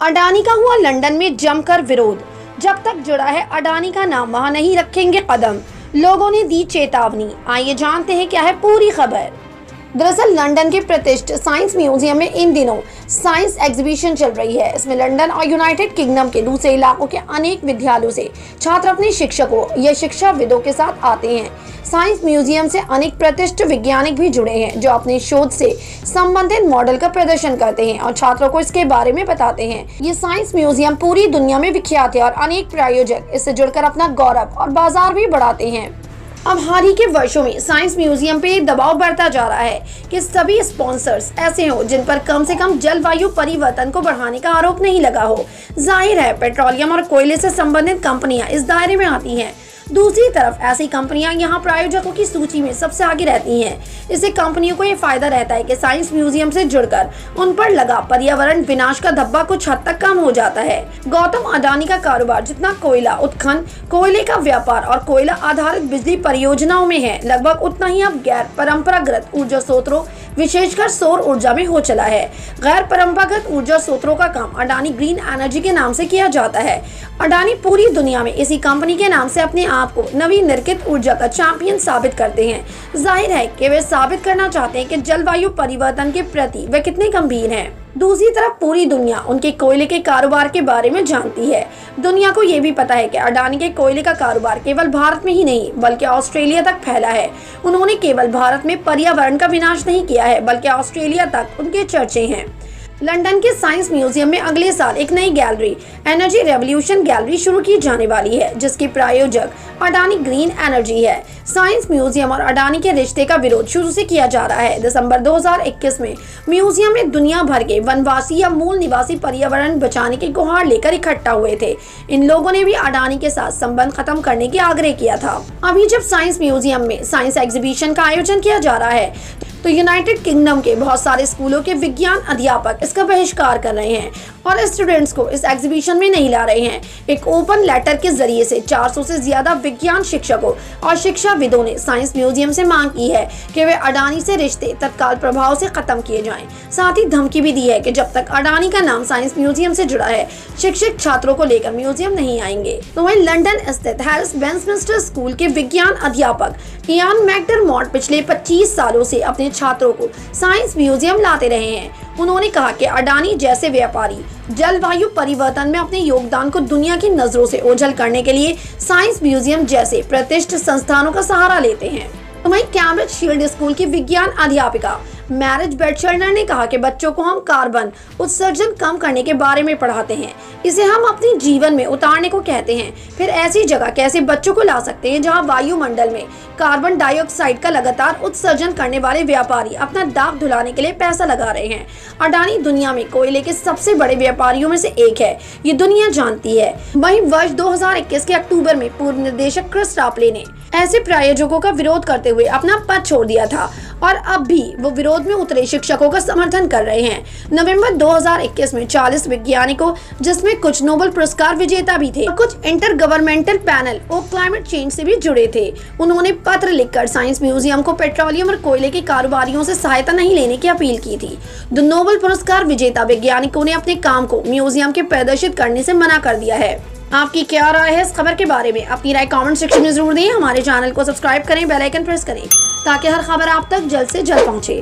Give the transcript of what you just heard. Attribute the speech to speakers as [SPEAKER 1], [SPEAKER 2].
[SPEAKER 1] अडानी का हुआ लंदन में जमकर विरोध। जब तक जुड़ा है अडानी का नाम वहां नहीं रखेंगे कदम, लोगों ने दी चेतावनी। आइए जानते हैं क्या है पूरी खबर। दरअसल लंदन के प्रतिष्ठित साइंस म्यूजियम में इन दिनों साइंस एग्जीबिशन चल रही है। इसमें लंदन और यूनाइटेड किंगडम के दूसरे इलाकों के अनेक विद्यालयों से छात्र अपने शिक्षकों या शिक्षाविदों के साथ आते हैं। साइंस म्यूजियम से अनेक प्रतिष्ठित वैज्ञानिक भी जुड़े हैं जो अपने शोध से संबंधित मॉडल का प्रदर्शन करते हैं और छात्रों को इसके बारे में बताते हैं। ये साइंस म्यूजियम पूरी दुनिया में विख्यात है और अनेक प्रायोजक इससे जुड़कर अपना गौरव और बाजार भी बढ़ाते हैं। अब हाल ही के वर्षों में साइंस म्यूजियम पे दबाव बढ़ता जा रहा है कि सभी स्पॉन्सर्स ऐसे हों जिन पर कम से कम जलवायु परिवर्तन को बढ़ाने का आरोप नहीं लगा हो। जाहिर है पेट्रोलियम और कोयले से संबंधित कंपनियां इस दायरे में आती हैं। दूसरी तरफ ऐसी कंपनियां यहां प्रायोजकों की सूची में सबसे आगे रहती हैं। इससे कंपनियों को ये फायदा रहता है कि साइंस म्यूजियम से जुड़कर उन पर लगा पर्यावरण विनाश का धब्बा कुछ हद तक कम हो जाता है। गौतम अडानी का कारोबार जितना कोयला उत्खनन, कोयले का व्यापार और कोयला आधारित बिजली परियोजनाओं में है, लगभग उतना ही अब गैर परंपरागत ऊर्जा स्रोतों विशेषकर सौर ऊर्जा में हो चला है। गैर परंपरागत ऊर्जा स्रोतों का काम अडानी ग्रीन एनर्जी के नाम से किया जाता है। अडानी पूरी दुनिया में इसी कंपनी के नाम से अपने आप को नवीनीकृत ऊर्जा का चैंपियन साबित करते हैं। जाहिर है कि वे साबित करना चाहते हैं कि जलवायु परिवर्तन के प्रति वे कितने गंभीर हैं। दूसरी तरफ पूरी दुनिया उनके कोयले के कारोबार के बारे में जानती है। दुनिया को ये भी पता है कि अडानी के कोयले का कारोबार केवल भारत में ही नहीं बल्कि ऑस्ट्रेलिया तक फैला है। उन्होंने केवल भारत में पर्यावरण का विनाश नहीं किया है बल्कि ऑस्ट्रेलिया तक उनके चर्चे हैं। लंदन के साइंस म्यूजियम में अगले साल एक नई गैलरी एनर्जी रेवोल्यूशन गैलरी शुरू की जाने वाली है जिसके प्रायोजक अडानी ग्रीन एनर्जी है। साइंस म्यूजियम और अडानी के रिश्ते का विरोध शुरू से किया जा रहा है। दिसंबर 2021 में म्यूजियम में दुनिया भर के वनवासी या मूल निवासी पर्यावरण बचाने की गुहार लेकर इकट्ठा हुए थे। इन लोगों ने भी अडानी के साथ संबंध खत्म करने की आग्रह किया था। अभी जब साइंस म्यूजियम में साइंस एग्जीबिशन का आयोजन किया जा रहा है तो यूनाइटेड किंगडम के बहुत सारे स्कूलों के विज्ञान अध्यापक इसका बहिष्कार कर रहे हैं और स्टूडेंट्स को इस एग्जीबिशन में नहीं ला रहे हैं। एक ओपन लेटर के जरिए से 400 से ज्यादा विज्ञान शिक्षकों और शिक्षाविदों ने साइंस म्यूजियम से मांग की है कि वे अडानी से रिश्ते तत्काल प्रभाव से खत्म किए जाएं। साथ ही धमकी भी दी है कि जब तक अडानी का नाम साइंस म्यूजियम से जुड़ा है शिक्षक छात्रों को लेकर म्यूजियम नहीं आएंगे। तो वहीं लंदन स्थित हैरिस वेस्टमिंस्टर स्कूल के विज्ञान अध्यापक इयान मैकडरमॉट पिछले 25 सालों से अपने छात्रों को साइंस म्यूजियम लाते रहे हैं। उन्होंने कहा कि अडानी जैसे व्यापारी जलवायु परिवर्तन में अपने योगदान को दुनिया की नजरों से ओझल करने के लिए साइंस म्यूजियम जैसे प्रतिष्ठित संस्थानों का सहारा लेते हैं। तो वहीं कैम्ब्रिज शील्ड स्कूल की विज्ञान अध्यापिका मैरिज बैचलर ने कहा कि बच्चों को हम कार्बन उत्सर्जन कम करने के बारे में पढ़ाते हैं, इसे हम अपने जीवन में उतारने को कहते हैं। फिर ऐसी जगह कैसे बच्चों को ला सकते हैं जहां वायुमंडल में कार्बन डाइऑक्साइड का लगातार उत्सर्जन करने वाले व्यापारी अपना दाग धुलाने के लिए पैसा लगा रहे हैं। अडानी दुनिया में कोयले के सबसे बड़े व्यापारियों में से एक है, ये दुनिया जानती है। वहीं वर्ष 2021 के अक्टूबर में पूर्व निदेशक क्रिस टापले ने ऐसे प्रायोजकों का विरोध करते हुए अपना पद छोड़ दिया था और अब भी वो विरोध में उतरे शिक्षकों का समर्थन कर रहे हैं। नवंबर 2021 में 40 वैज्ञानिकों जिसमें कुछ नोबेल पुरस्कार विजेता भी थे और कुछ इंटर गवर्नमेंटल पैनल और क्लाइमेट चेंज से भी जुड़े थे। उन्होंने पत्र लिखकर साइंस म्यूजियम को पेट्रोलियम और कोयले के कारोबारियों से सहायता नहीं लेने की अपील की थी। दो नोबेल पुरस्कार विजेता वैज्ञानिकों ने अपने काम को म्यूजियम के प्रदर्शित करने से मना कर दिया है। आपकी क्या राय है इस खबर के बारे में? अपनी राय कमेंट सेक्शन में जरूर दें। हमारे चैनल को सब्सक्राइब करें, बेल आइकन प्रेस करें ताकि हर खबर आप तक जल्द से जल्द पहुंचे।